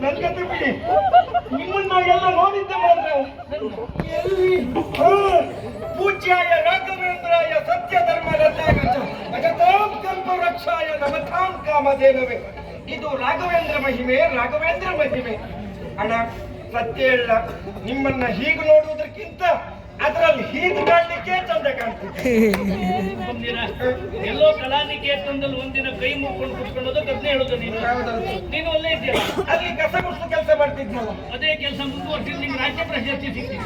ನನ್ಗಂತೂ ಬಿಡಿ, ನಿಮ್ಮನ್ನ ಎಲ್ಲ ನೋಡಿದ್ದೆ ಮಾತ್ರ. ಪೂಜ್ಯಾಯ ರಾಘವೇಂದ್ರಾಯ ಸತ್ಯ ಧರ್ಮ ರಥಾಂ ಕಲ್ಪ ರಕ್ಷಾಯ ನಮಥಾಂ ಕಾಮಧೇನವೇ. ಇದು ರಾಘವೇಂದ್ರ ಮಹಿಮೆ, ರಾಘವೇಂದ್ರ ಮಹಿಮೆ. ಅಣ್ಣ ಸತ್ಯ ಹೇಳ, ನಿಮ್ಮನ್ನ ಹೀಗೆ ನೋಡುವುದಕ್ಕಿಂತ ಅದರಲ್ಲಿ ಹೀಗೆ ಕಾಣಲಿಕ್ಕೆ ಚಂದ ಕಾಣ್ತಿದೆ. ಎಲ್ಲೋ ಕಲಾನಿಕೇತನದಲ್ಲಿ ಒಂದಿನ ಕೈ ಮುಕ್ಕೊಂಡು ಕುತ್ಕೊಳ್ಳೋದು ಅದನ್ನೇ ಹೇಳೋದು. ನೀನು ಒಳ್ಳೆ ಇದೆಯಲ್ಲ, ಅಲ್ಲಿ ಕಸ ಗುಡಿಸೋ ಕೆಲಸ ಮಾಡ್ತಿದ್ನಲ್ಲ, ಅದೇ ಕೆಲಸ ಮುಂದುವರ್ಸಿದ್ರೆ ನಿಂಗೆ ರಾಜ್ಯ ಪ್ರಶಸ್ತಿ ಸಿಗ್ತಿದೆ.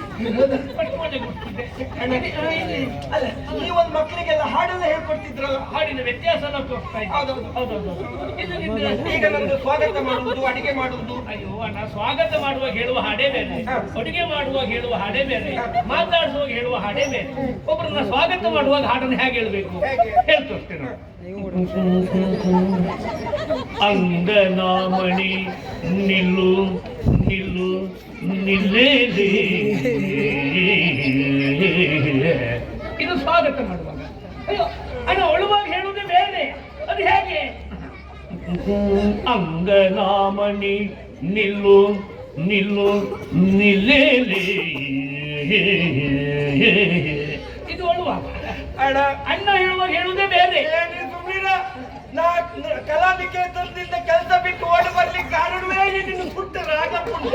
ಅಲ್ಲ ನೀವೊಂದು ಮಕ್ಕಳಿಗೆಲ್ಲ ಹಾಡೆಲ್ಲ ಹೇಳ್ಕೊಡ್ತಿದ್ರಲ್ಲ, ಹಾಡಿನ ವ್ಯತ್ಯಾಸ ತೋರಿಸ್ತಾ ಈಗ ನಮ್ದು ಸ್ವಾಗತ ಮಾಡುವುದು, ಅಡಿಗೆ ಮಾಡುವುದು. ಅಯ್ಯೋ ಅಣ್ಣ, ಸ್ವಾಗತ ಮಾಡುವಾಗ ಹೇಳುವ ಹಾಡೇ ಬೇರೆ, ಅಡುಗೆ ಮಾಡುವಾಗ ಹೇಳುವ ಹಾಡೇ ಬೇರೆ, ಮಾತಾಡಿಸುವಾಗ ಹೇಳುವ ಹಾಡೇ ಬೇರೆ. ಒಬ್ಬರನ್ನ ಸ್ವಾಗತ ಮಾಡುವಾಗ ಹಾಡನ್ನು ಹೇಗೆ ಹೇಳ್ಬೇಕು ಹೇಳ್ತೋರ್ತೇನೆ. ಅಂಗನಾಮಣಿ ನಿಲ್ಲು ನಿಲ್ಲು ನಿಲ್ಲೇಲಿ, ಇದು ಸ್ವಾಗತ ಮಾಡುವಾಗ. ಅಯ್ಯೋ ಅಣ್ಣ, ಒಳುವಾಗ ಹೇಳುವುದೇ ಬೇರೆ, ಅದು ಹೇಗೆ? ಅಂಗನಾಮಣಿ ನಿಲ್ಲು ನಿಲ್ಲು ನಿಲ್ಲೇಲಿ, ಇದು ಒಳುವಾಗ. ಅಣ್ಣ ಹೇಳುವಾಗ ಹೇಳುವುದೇ ಬೇರೆ. ನಾ ಕಲಾನಿಕೇತನದಿಂದ ಕೆಲಸ ಬಿಟ್ಟು ಓಡಿ ಬರ್ಲಿಕ್ಕೆ ಕಾರಣವೇ ನಿನ್ನ ಪುಟ್ಟ ರಾಗ ಪುಟ್ಟ.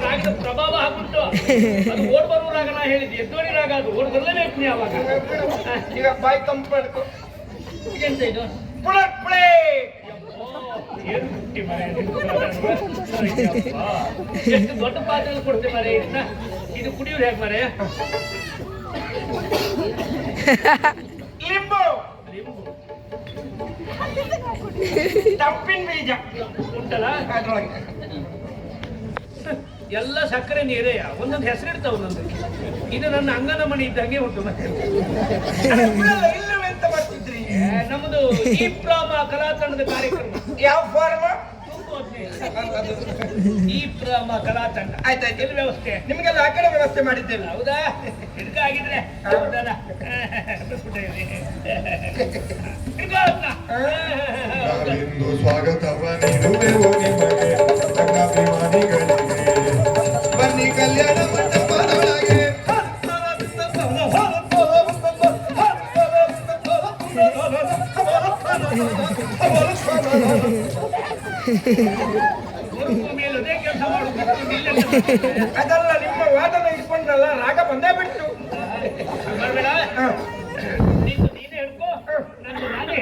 ರಾಗದ ಪ್ರಭಾವ ಹಾಕುಂಟು. ಅದು ಓಡ್ ಬರುವ ರಾಗ ನಾ ಹೇಳಿದ್ದೆ, ಎದ್ದೋಡಿ ರಾಗ, ಅದು ಓಡ್ ಬರಲೇಬೇಕು ನೀ ಅವಾಗ. ಈಗ ಬಾಯಿ ತಂಪು ಮಾಡ್ಕೊ. ಎಂತ ಇದು? ಪುಳಕ್ ಪುಳೆ ಎಷ್ಟು ದೊಡ್ಡ ಪಾತ್ರೆ ಕೊಡ್ತೇವೆ ಮರೆ. ಇದು ಕುಡಿಯೋದು ಹೇಗೆ ಮರೆ? ಲಿಂಬು ತಂಪಿನ ಬೀಜ ಉಂಟಲ್ಲ ಅದ್ರೊಳಗೆ ಎಲ್ಲ ಸಕ್ಕರೆ ನೀರೇ, ಒಂದೊಂದು ಹೆಸರಿಡ್ತಾವ ಒಂದೊಂದು. ಇದು ನನ್ನ ಅಂಗನಮಣಿ ಇದ್ದಂಗೆ ಉಂಟು. ಮತ್ತೆ ಇಲ್ಲವೆಂತ ಮಾಡ್ತಿದ್ರಿ? ನಮ್ಮದು ಈ ಪ್ರಾಮ ಕಲಾ ತಂಡದ ಕಾರ್ಯಕ್ರಮ. ಯಾವ ಫಾರ್ಮ? ಈ ಪ್ರಾಮ ಕಲಾ ತಂಡ. ಆಯ್ತಾಯ್ತು. ಎಲ್ಲಿ ವ್ಯವಸ್ಥೆ? ನಿಮ್ಗೆಲ್ಲ ಆ ಕಡೆ ವ್ಯವಸ್ಥೆ ಮಾಡಿದ್ದೇವೆ. ಹೌದಾ? ಹಿಡ್ಕಾಗಿದ್ರೆ ಸ್ವಾಗತವ ನೀಡುವೆವು ನಿಮಗೆ ರಂಗಾಭಿಮಾನಿಗಳಿಗೆ. ಬನ್ನಿ ಕಲ್ಯಾಣ ಮಂಟಪದೊಳಗೆ. ಮೇಲದೇ ಕೆಲಸ ಮಾಡುದು. ಅದಲ್ಲ, ನಿಮ್ಮ ವಾದನ ಇಟ್ಕೊಂಡ್ರಲ್ಲ, ರಾಗ ಬಂದೇ ಬಿಟ್ಟು ಮಾಡಬೇಡ. ನೀನೇ ಹೇಳ್ಕೋ, ನಾನು ನಾನೇ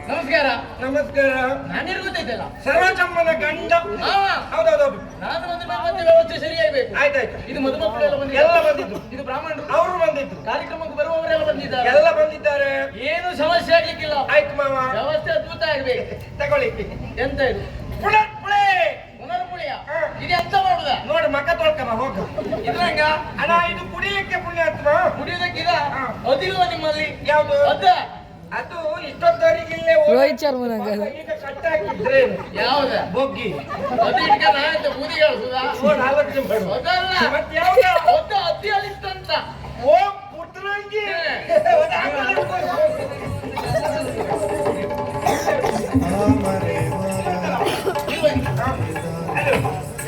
ನಮಸ್ಕಾರ. ನಮಸ್ಕಾರ. ನಾನಿರ್ ಗೊತ್ತೈತಲ್ಲ, ಸರೋಜಮ್ಮನ ಗಂಡ. ಹೌದೌದೌದು. ನಾನು ಒಂದು ಮತ್ತೆ ವ್ಯವಸ್ಥೆ ಸರಿಯಾಗಬೇಕು. ಆಯ್ತಾಯ್ತು. ಇದು ಮಧುಮಕ್ಕಳೆಲ್ಲ ಎಲ್ಲ ಬಂದಿದ್ರು. ಇದು ಬ್ರಾಹ್ಮಣರು ಅವರು ಬಂದಿದ್ರು. ಕಾರ್ಯಕ್ರಮಕ್ಕೆ ಬರುವವರೆಲ್ಲ ಬಂದಿದ್ದಾರೆ. ಎಲ್ಲ ಬಂದಿದ್ದಾರೆ. ಏನು ಸಮಸ್ಯೆ ಆಗ್ಲಿಕ್ಕಿಲ್ಲ. ಆಯ್ತು ಮಾವ, ವ್ಯವಸ್ಥೆ ಅದ್ಭುತ ಆಗ್ಬೇಕು. ತಗೊಳ್ಳಿ. ಎಂತ ಇದು? ಪುಳಕ್ ಪುಳೆ. ಪುನರ್ಪುಳಿಯ ಇದು ಎಂತ ಮಾಡುದ? ನೋಡಿ ಮಕ್ಕ ತೊಳ್ಕಮ್ಮ ಹೋಗ. ಇದ್ರಂಗ ಅಣ್ಣ, ಇದು ಕುಡಿಯಲಿಕ್ಕೆ ಪುಣ್ಯಾತ್ಮ. ಕುಡಿಯೋದಕ್ಕಿದ ಅದಿಲ್ವ ನಿಮ್ಮಲ್ಲಿ? ಯಾವುದು? ಅದ ಅದು ಇಷ್ಟೊತ್ತವರಿಗಿಲ್ಲೇ ರೋಹಿತ್ ಶರ್ಮನ ಈಗ ಕಟ್ಟ ಹಾಕಿದ್ರೆ ಯಾವ್ದ? ಬೊಗ್ಗಿ ಅದು ಇಟ್ಕೊಂಡ ಆಯ್ತು ಬೂದಿ ಹೇಳ್ಸುದ? ನೋಡಿ ಆಲೋಚನೆ ಮಾಡು. ಅದಲ್ಲ, ಮತ್ತೆ ಯಾವ್ದು? ಒದ್ದ ಅತ್ತಿ ಅಲ್ಲಿತ್ತಂತ. ಓ ಪುಟ್ರಂಗಿ.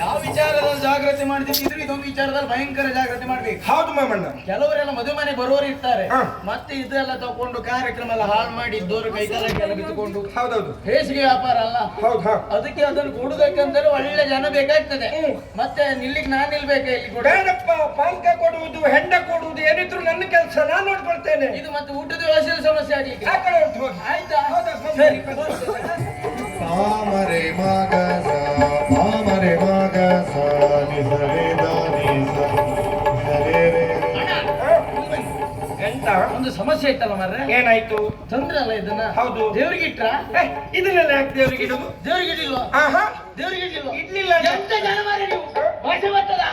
ಯಾವ ವಿಚಾರದಲ್ಲಿ ಜಾಗ್ರತೆ ಮಾಡ್ತಿದ್ರು, ಇದೊಂದು ವಿಚಾರದಲ್ಲಿ ಭಯಂಕರ ಜಾಗ್ರತೆ ಮಾಡ್ಬೇಕು. ಹೌದು ಮಾಮಣ್ಣ. ಕೆಲವರೆಲ್ಲ ಮದುವೆ ಮನೆ ಬರುವವರು ಇರ್ತಾರೆ, ಹಾ. ಮತ್ತೆ ಇದೆಲ್ಲ ತಕೊಂಡು ಕಾರ್ಯಕ್ರಮ ಎಲ್ಲ ಹಾಳು ಮಾಡಿ ಇದ್ದವರು ಕೈಕಾಲಕ್ಕೆಲ್ಲ ಬಿತ್ತುಕೊಂಡು ಹೌದೌದು. ಹೇಸಿಗೆ ವ್ಯಾಪಾರ ಅಲ್ಲ. ಹೌದು. ಹಾ, ಅದಕ್ಕೆ ಅದನ್ನು ಕೊಡುವುದಕ್ಕಂತಲೇ ಒಳ್ಳೆ ಜನ ಬೇಕಾಗ್ತದೆ. ಮತ್ತೆ ನಿಲ್ಲಿಗೆ ನಾನು ನಿಲ್ಬೇಕು ಇಲ್ಲಿ ಕೂಡ. ಬೇಡಪ್ಪ, ಪಾನಕ ಕೊಡುವುದು, ಹೆಂಡ ಕೊಡುವುದು ಏನಿದ್ರು ನನ್ನ ಕೆಲಸ, ನಾನು ನೋಡ್ಕೊಳ್ತೇನೆ. ಇದು ಮತ್ತೆ ಊಟದ ವ್ಯವಸ್ಥೆ ಸಮಸ್ಯೆ ಆಗ್ಲಿಕ್ಕೆ. ಆ ಕಡೆ ಹೊರಟು ಹೋಗಿ. ಆಯ್ತಾ? ಹೌದಾ? ಸರಿ. ಮಾಮರೆ ಮಗಸ ಮಾಮರೆ ಮಗಸ ನಿಸರೆ ದಾನಿ ಸ ಸರೆ ರೇ. ಗಂಡ ಎಂತ ಒಂದು ಸಮಸ್ಯೆ ಇತ್ತಲ್ಲ ಮಾರ್ರೆ. ಏನಾಯ್ತು? ತಂದ್ರಲ್ಲ ಇದನ್ನ. ಹೌದು. ದೇವ್ರಿಗೆ ಇಟ್ರ? ಇದನ್ನೆಲ್ಲ ಯಾಕೆ ದೇವರಿಗೆ ಇಡುದು? ದೇವ್ರಿಗೆ ಇಡ್ಲಿಲ್ವಾ? ಆಹಾ, ದೇವ್ರಿಗೆ ಇಡ್ಲಿಲ್ವಾ? ಇಡ್ಲಿಲ್ಲ. ಎಂತ ಜನ ಮಾರ್ರೆ ನೀವು? ಭಾಷೆ ಬರ್ತದ?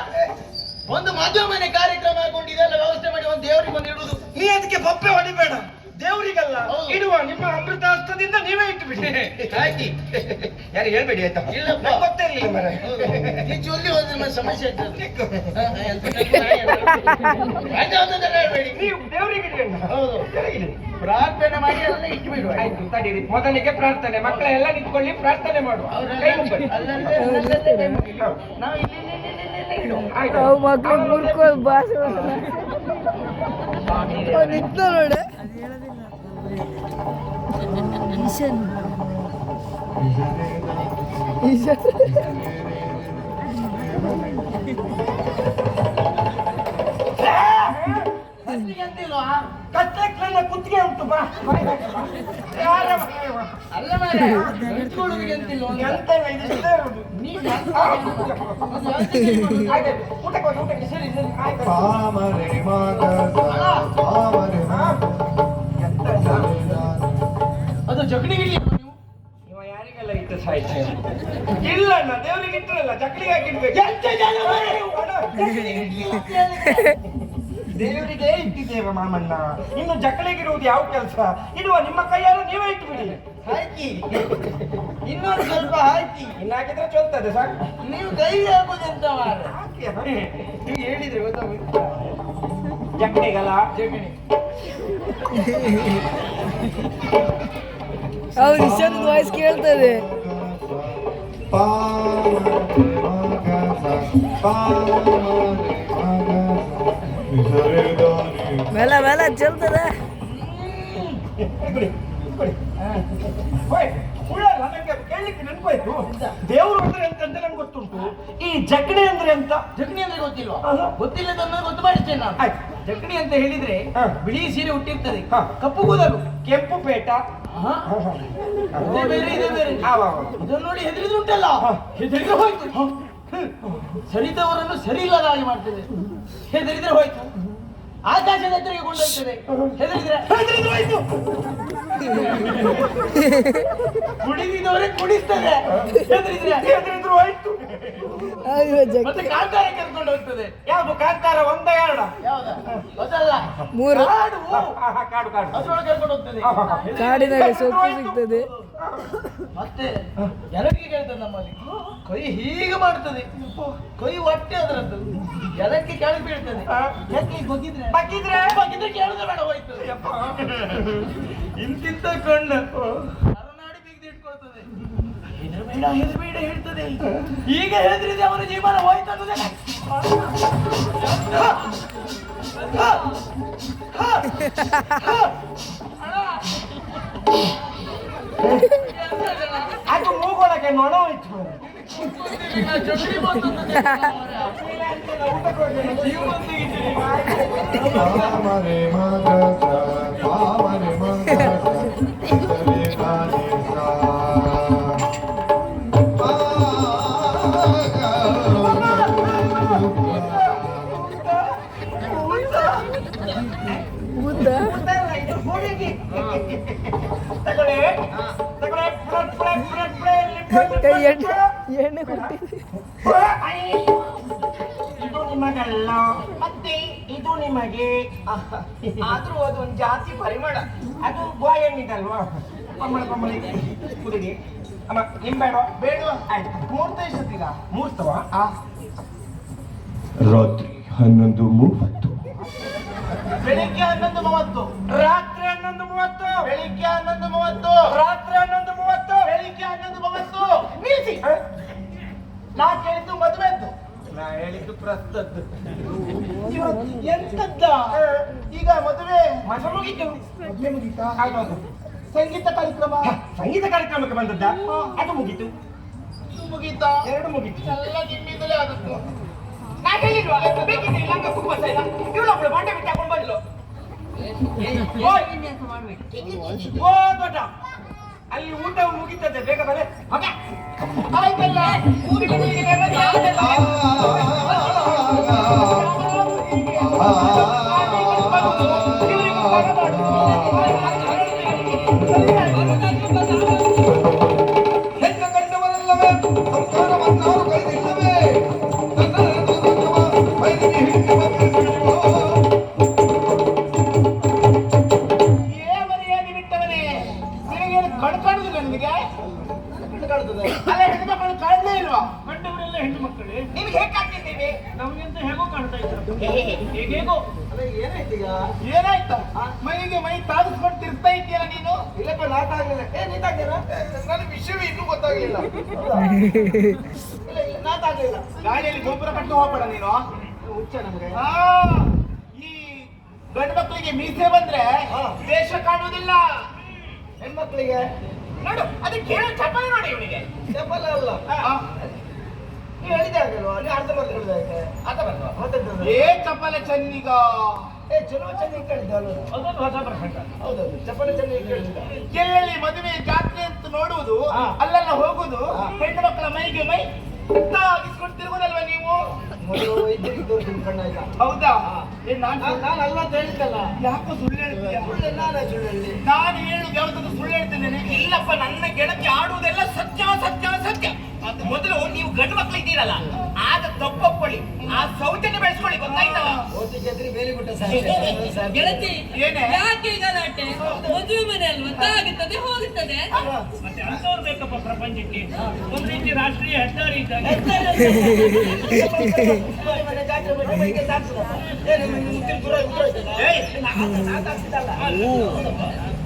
ಒಂದು ಮದುವೆ ಮನೆ ಕಾರ್ಯಕ್ರಮ ಹಾಕೊಂಡು ಇದೆಲ್ಲ ವ್ಯವಸ್ಥೆ ಮಾಡಿ ಒಂದು ದೇವ್ರಿಗೆ ಬಂದು ಇಡುದು. ನೀ ಅದಕ್ಕೆ ಬೊಪ್ಪೆ ಹೊಡಿಬೇಡ, ದೇವರಿಗಲ್ಲ ಹೌದು. ಇಡುವ. ನಿಮ್ಮ ಅಮೃತಾಸ್ತ್ರದಿಂದ ನೀವೇ ಇಟ್ಟು ಬಿಡಿ. ಹಾಕಿ ಯಾರು ಹೇಳ್ಬೇಡಿ ಆಯ್ತಾ? ಇಲ್ಲಪ್ಪ. ನಂಗ್ ಗೊತ್ತೇ ಇರ್ಲಿಲ್ಲ ಮರ. ಈ ಚೊಲ್ಲಿ ಹೋದ್ರೆ ಮತ್ತೆ ಸಮಸ್ಯೆ ಆಗ್ತದೆ. ಹೇಳ್ಬೇಡಿ. ನೀವು ದೇವರಿಗೆ ಇಡಿ ಅಣ್ಣ. ಹೌದು. ಇಡಿ. ಪ್ರಾರ್ಥನೆ ಮಾಡಿ ಅದನ್ನ ಇಟ್ಟು ಬಿಡುವ. ಆಯ್ತು, ತಡೀರಿ. ಮೊದಲಿಗೆ ಪ್ರಾರ್ಥನೆ. ಮಕ್ಕಳೆಲ್ಲ ನಿಂತ್ಕೊಳ್ಳಿ, ಪ್ರಾರ್ಥನೆ ಮಾಡುವ. ಕೈ ಮುಗ್ಗಲಿ. ನಾವು ಇಲ್ಲಿ ಇಡುವ. ಆಯ್ತು. ಅವು ಮಕ್ಳು ಮುರ್ಕೋದು ಭಾಷೆ ನಿಂತ ನೋಡೆ ಈಶನ್ ಈಶನ್ ಕತ್ತಕ್ಕೆ ನನ್ನ ಕುತ್ತಿಗೆ ಉಂಟು ಬಾ. ಯಾರ ಮನೆಯವ? ಅಲ್ಲ ಮಾರ್ರೆ, ನಿಂತ್ಕೊಳ್ಳೋರಿಗೆ ಅಂತಿಲ್ವಾ? ಎಂತ ಇಲ್ಲ, ಇದು ಇಷ್ಟೇ ಇರುದು. ಆಯ್ತು, ಊಟಕ್ಕೆ ಹೋಗಿ, ಊಟಕ್ಕೆ. ಸರಿ ಸರಿ ಆಯ್ತು. ಪಾಮರೆ ಮಗಸ ಪಾಮರೆ ಎಂತ ಇಲ್ಲ. ಅದು ಜಗಣಿಗೆ ನೀವು ಇವ ಯಾರಿಗೆಲ್ಲ ಇಟ್ಟು ಸಾಯ್ತು? ಇಲ್ಲ ಅಣ್ಣ, ದೇವರಿಗೆ ಇಟ್ಟರಲ್ಲ, ಚಕ್ಲಿಗೆ ಹಾಕಿಡ್ಬೇಕು. ಎಂತ ಜನ ಮಾರ್ರೆ ನೀವು? ದೇವರಿಗೆ ಇಟ್ಟಿದ್ದೇವೆ ಮಾಮಣ್ಣ. ಇನ್ನು ಜಕ್ಕಳಿಗಿರುವುದು ಯಾವ ಕೆಲಸ? ಇಡುವ, ನಿಮ್ಮ ಕೈಯಾರು ನೀವೇ ಇಟ್ಟು ಬಿಡಿ. ಹಾಕಿ ಇನ್ನೊಂದು ಸ್ವಲ್ಪ ಹಾಕಿ. ಇನ್ನಾಗಿದ್ರೆ ಚೊಲ್ತದೆ ಸಾಕು. ನೀವು ಧೈರ್ಯ ಆಗೋದೆಂತ ಮಾರ್ರೆ? ಹಾಕಿ. ನೀವು ಹೇಳಿದ್ರೆ ಗೊತ್ತಾಗುತ್ತೆ. ಜಕ್ಕಳಿಗಲ್ಲ ಜಗಣಿ ಅವ್ರು ಈಶನ್ ವಾಯ್ಸ್ ಕೇಳ್ತದೆ. ಪಾಮರೆ ಮಗಸ ಪಾಮರೆ ಮಗಸ ಮೇಲ ಮೇಲ ಚೆಲ್ತದೆ. ಬಿಡಿ ಬಿಡಿ. ಹೋಯ್, ಉಳ್ಳಲ್ಲ, ನಂಗೆ ಕೇಳಲಿಕ್ಕೆ ನೆನಪಾಯ್ತು. ದೇವರು ಅಂದ್ರೆ ಎಂತ ಅಂತ ನಂಗೆ ಗೊತ್ತುಂಟು. ಈ ಜಗಣಿ ಅಂದ್ರೆ ಎಂತ? ಜಗಣಿ ಅಂದ್ರೆ ಗೊತ್ತಿಲ್ವಾ? ಅಲ್ಲ. ಗೊತ್ತಿಲ್ಲದನ್ನ ಗೊತ್ತು ಮಾಡಿಸ್ತೇನೆ ನಾನು. ಆಯ್ತು. ಜಗಣಿ ಅಂತ ಹೇಳಿದ್ರೆ ಹಾ. ಬಿಳಿ ಸೀರೆ ಹುಟ್ಟಿರ್ತದೆ, ಹಾ. ಕಪ್ಪು ಕೂದಲು. ಕೆಂಪು ಪೇಟ. ಹಾ? ಅದೇ ಬೇರೆ ಇದೆ ಬೇರೆ. ಇದನ್ನು ನೋಡಿ ಹೆದರಿದ್ರು ಉಂಟಲ್ಲ, ಹಾ. ಹೆದರಿದ್ರೆ ಹೋಯ್ತು. ಸರಿದವರನ್ನು ಸರಿ ಇಲ್ಲದ ಹಾಗೆ ಮಾಡ್ತದೆ. ಹೆದರಿದ್ರೆ ಹೋಯ್ತು. ಆಕಾಶದ ಹತ್ತಿರಕ್ಕೆ ಕೊಂಡೊಯ್ತದೆ. ಹೆದರಿದ್ರೆ ಹೋಯ್ತು. ಕುಡಿದಿದ್ದವರೇ ಕುಡಿಸ್ತದೆ. ಹೆದರಿದ್ರೆ ಎದುರಿದ್ರು ಹೋಯ್ತು. ಅಯ್ಯೋ ಜಗ್ ಮತ್ತೆ ಕಾಂತಾರ ಕರ್ಕೊಂಡು ಹೋಗ್ತದೆ. ಯಾವ್ದು ಕಾಂತಾರ? ಒಂದ ಎರಡ? ಯಾವ್ದ? ಅದಲ್ಲ, ಮೂರು. ಕಾಡು. ಕಾಡು ಕಾಡು. ಅದ್ರೊಳಗೆ ಕರ್ಕೊಂಡು ಹೋಗ್ತದೆ. ಕಾಡಿನಾಗೆ ಸೊಪ್ಪು ಸಿಗ್ತದೆ. ಮತ್ತೆ ಎಲಕ್ಕೆ ಕೇಳ್ತದೆ ನಮ್ಮಲ್ಲಿ. ಕೈ ಹೀಗೆ ಮಾಡ್ತದೆ, ಕೈ ಹೊಟ್ಟೆ ಅದರದ್ದು. ಎಲಕ್ಕೆ ಕೆಳಗೆ ಬೀಳ್ತದೆ. ಯಾಕೆ ಬಗ್ಗಿದ್ರೆ ಬಗ್ಗಿದ್ರೆ ಬಗ್ಗಿದ್ರೆ ಕೇಳುದ ಬೇಡ ಹೋಯ್ತು. ಇಂತಿಂತ ಕಣ್ಣು ಅರನಾಡಿ ಬಿಗ್ದು ಇಟ್ಕೊಳ್ತದೆ. ಹೆದರ್ಬೇಡ ಹೇಳ್ತದೆ. ಈಗ ಹೆದರಿದ್ರೆ ಅವರ ಜೀವನ ಹೋಯ್ತು ಅನ್ನೋದೇ. ಅದು ಮೂಗೊಳಗೆ ನೊಣ ಹೋಯ್ತು. ಪಾಮರೆ ಮಗಸ ಪಾಮರೆ ಮಗಸ ಮುದ್ದ ತಗೊಳ್ಳಿ ತಗೊಳ್ಳಿ. ಕೈ ಎಣ್ಣೆ ಕೊಟ್ಟಿದ್ದೆ. ಇದು ನಿಮಗಲ್ಲ, ಮತ್ತೆ ಇದು ನಿಮಗೆ. ಆದ್ರೂ ಅದೊಂದು ಜಾತಿ ಪರಿಮಳ. ಅದು ಗೋಯಣ್ಣಿದಲ್ವಾ? ಪಮ್ಮಳ ಪಮ್ಮಳ ಕುದಿರಿ. ಅಮ್ಮ ನಿಂಬೇಡ? ಬೇಡ. ಆಯ್ತು. ಮುಹೂರ್ತ ಎಷ್ಟೊತ್ತೀಗ? ಮುಹೂರ್ತವ? ರಾತ್ರಿ 11:30 ಬೆಳಿಗ್ಗೆ 11:30, ರಾತ್ರಿ 11:30. ಬೆಳಿಗ್ಗೆ 11:30, ರಾತ್ರಿ 11:30. ಬೆಳಿಗ್ಗೆ 11:30. ನಿಲ್ಲಿಸಿ. ನಾ ಕೇಳಿದ್ದು ಮದುವೆದ್ದು. ನಾ ಹೇಳಿದ್ದು ಪ್ರಸ್ತದ್ದು. ಎಂತದ್ದ? ಈಗ ಮದುವೆ ಮದುವೆ ಮುಗೀತು. ಮದುವೆ ಮುಗೀತಾ? ಹೌದೌದು. ಸಂಗೀತ ಕಾರ್ಯಕ್ರಮ ಸಂಗೀತ ಕಾರ್ಯಕ್ರಮಕ್ಕೆ ಬಂದದ್ದ? ಅದು ಮುಗೀತು. ಮುಗೀತಾ? ಎರಡು ಮುಗೀತು. ಎಲ್ಲ ನಿಮ್ಮಿಂದಲೇ ಆದದ್ದು. ನಾ ಹೇಳಿಲ್ವಾ? ಬೇಕಿದ್ರೆ ಲಂಗ ಕುಟುಂಬ ಇಲ್ಲ. ಇವಳೊಬ್ಳು ಮಂಡೆ ಬಿಟ್ಟು ಹಾಕೊಂಡು ಬಂದ್ಲು. ಓ ದೊಡ್ಡ, ಅಲ್ಲಿ ಊಟ ಮುಗೀತದೆ, ಬೇಗ ಬರೆ. ಆಯ್ತಲ್ಲ, ಊರಿಗೆ ಆ ಹೆಣ್ಣ ಕಂಡವರಲ್ಲವೇ ಸಂಸಾರವನ್ನಾರು ಕೈದಿಲ್ಲವೇ ನನ್ನ ಮೈಲಿಗೆ ಹಿಂದೆ ಬಂದಿರುವ ಏಮರಿಯಾಗಿ ಬಿಟ್ಟವನೇ ನಿನಗೇನು ಕಣ್ ಕಾಣುದಿಲ್ಲ ನಿನಗೆ ಕಣ್ಣು ಕಾಣುತ್ತದೆ ಅಲ್ಲ ಹೆಣ್ಣು ಮಕ್ಕಳು ಕಾಣಲೇ ಇಲ್ವಾ ಕಂಡವರೆಲ್ಲ ಹೆಣ್ಣು ಮಕ್ಕಳೇ ನಿಮ್ಗೆ ಹೇಗೆ ಕಾಣ್ತಿದ್ದೀವಿ ನಮ್ಗೆಂತ ಹೇಗೋ ಕಾಣ್ತಾ ಇದ್ರು ಹೇಗೇಗೋ ಅಲ್ಲ ಏನಾಯ್ತೀಗ ಏನಾಯ್ತಾ ಮೈಗೆ ಮೈ ತಾಗಿಸ್ಕೊಂಡು ತಿರ್ತಾ ಇದೆಯಲ್ಲ ನೀನು ಇಲ್ಲಪ್ಪ ನಾತಾಗ್ಲಿಲ್ಲ ನೀತಾಗ್ಲಿಲ್ಲ ನನ್ನ ವಿಷಯವೇ ಇನ್ನೂ ಗೊತ್ತಾಗ್ಲಿಲ್ಲ ಇಲ್ಲ ಇಲ್ಲ ನಾತಾಗ್ಲಿಲ್ಲ ಗಾಡಿಯಲ್ಲಿ ಗೊಬ್ಬರ ಕಟ್ಟು ಹೋಗ್ಬೇಡ ನೀನು ಹುಚ್ಚ ನಮಗೆ ಈ ಗಂಡು ಮಕ್ಕಳಿಗೆ ಮೀಸೆ ಬಂದ್ರೆ ದೇಶ ಕಾಣುವುದಿಲ್ಲ ಹೆಣ್ಮಕ್ಳಿಗೆ ನೋಡು ಅದಕ್ಕೆ ಹೇಳೋ ಚಪ್ಪಲಿ ನೋಡಿ ಇವನಿಗೆ ಚಪ್ಪಲ ಅಲ್ಲ ನೀವು ಹೇಳಿದೆ ಆಗಲ್ವಾ ನೀವು ಅರ್ಧ ಬರ್ದು ಹೇಳಿದಾಗೆ ಅರ್ಧ ಬರ್ದು ಏ ಚಪ್ಪಲ ಚೆನ್ನಿಗ ಏ ಚಲೋ ಚೆನ್ನಿ ಕೇಳಿದ್ದೆ ಅದೊಂದು ಹೊಸ ಪ್ರಸಂಗ. ಹೌದೌದು ಚಪ್ಪಲ ಚೆನ್ನಿ ಕೇಳಿದ್ದ ಎಲ್ಲೆಲ್ಲಿ ಮದುವೆ ಜಾತ್ರೆ ಅಂತ ನೋಡುವುದು ಅಲ್ಲೆಲ್ಲ ಹೋಗುದು ಹೆಣ್ಣು ಮಕ್ಕಳ ಮೈಗೆ ಮೈ ತಾಗಿಸ್ಕೊಂಡು ತಿರುಗುದಲ್ವಾ ನೀವು ಹೌದಾ ನಾನು ಅಲ್ಲ ಅಂತ ಹೇಳಿದ್ದಲ್ಲ ಯಾಕೋ ಸುಳ್ಳು ಹೇಳ್ತೀಯ ನಾನು ಹೇಳುದು ಯಾವ್ದು ಸುಳ್ಳು ಹೇಳ್ತಿದ್ದೇನೆ ಇಲ್ಲಪ್ಪ ನನ್ನ ಗೆಳತಿ ಆಡುವುದೆಲ್ಲ ಸತ್ಯ ಸತ್ಯ ಸತ್ಯ ಮೊದಲು ನೀವು ಗಂಡು ಮಕ್ಕಳು ಇದ್ದೀರಲ್ಲ ಆಗ ತಪ್ಪೊಪ್ಪಳಿ ಆ ಸೌಜನ್ಯ ಬೆಳೆಸ್ಕೊಳ್ಳಿ ಗೊತ್ತಾಯ್ತಾ ಗೆಳತಿ ಏನೇ ಯಾಕೆ ಈ ಗಲಾಟೆ? ಮದುವೆ ಮನೆ ಅಲ್ವಾ ತಾಗುತ್ತದೆ ಹೋಗುತ್ತದೆ. ಮತ್ತೆ ಅಂತವ್ರು ಬೇಕಪ್ಪ ಪ್ರಪಂಚಕ್ಕೆ ಒಂದು ರೀತಿ ರಾಷ್ಟ್ರೀಯ ಹೆದ್ದಾರಿ ಇದ್ದಾಗ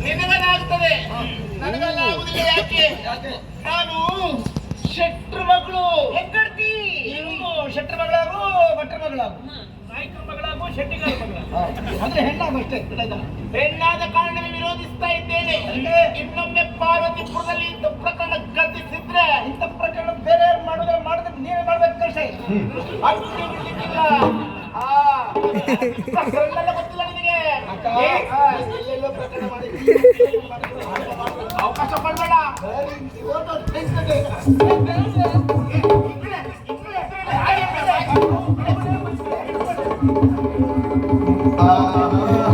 ನಿನಗಲಾಗ್ತದೆ ನನಗೆಲ್ಲ ಆಗುದಿಲ್ಲ ಯಾಕೆ ನಾನು ಶೆಟ್ರ ಮಗಳು ಹೆಗ್ಗಡ್ತಿ ಶೆಟ್ರ ಮಗಳಾಗು ಭಟ್ರ ಮಗಳಾಗು ನಾಯಕರ ಮಗಳಾಗೋ ಶೆಟ್ಟಿಗಾರ ಮಗಳಾಗೋ ಅಂದ್ರೆ ಹೆಣ್ಣಾಗಷ್ಟೇ ಹೆಣ್ಣಾದ ಕಾರಣವೇ ವಿರೋಧಿಸ್ತಾ ಇದ್ದೇನೆ ಇನ್ನೊಮ್ಮೆ ಪಾರ್ವತಿಪುರದಲ್ಲಿ ಇಂಥ ಪ್ರಕರಣ ಗರ್ತಿಸಿದ್ರೆ ಇಂಥ ಪ್ರಕರಣ ಬೇರೆ ಮಾಡಿದ್ರೆ ನೀವೇ ಮಾಡ್ಬೇಕು ಕಷ್ಟ ಅಷ್ಟೇ ಬಿಡ್ಲಿಕ್ಕಿಲ್ಲ ಪ್ರಕರಣ ಗೊತ್ತಿಲ್ಲ ನಿನಗೆ ಎಲ್ಲೆಲ್ಲೋ ಪ್ರಕರಣ ಮಾಡಿ ಅವಕಾಶ ಕೊಡ್ಬೇಡ ಆ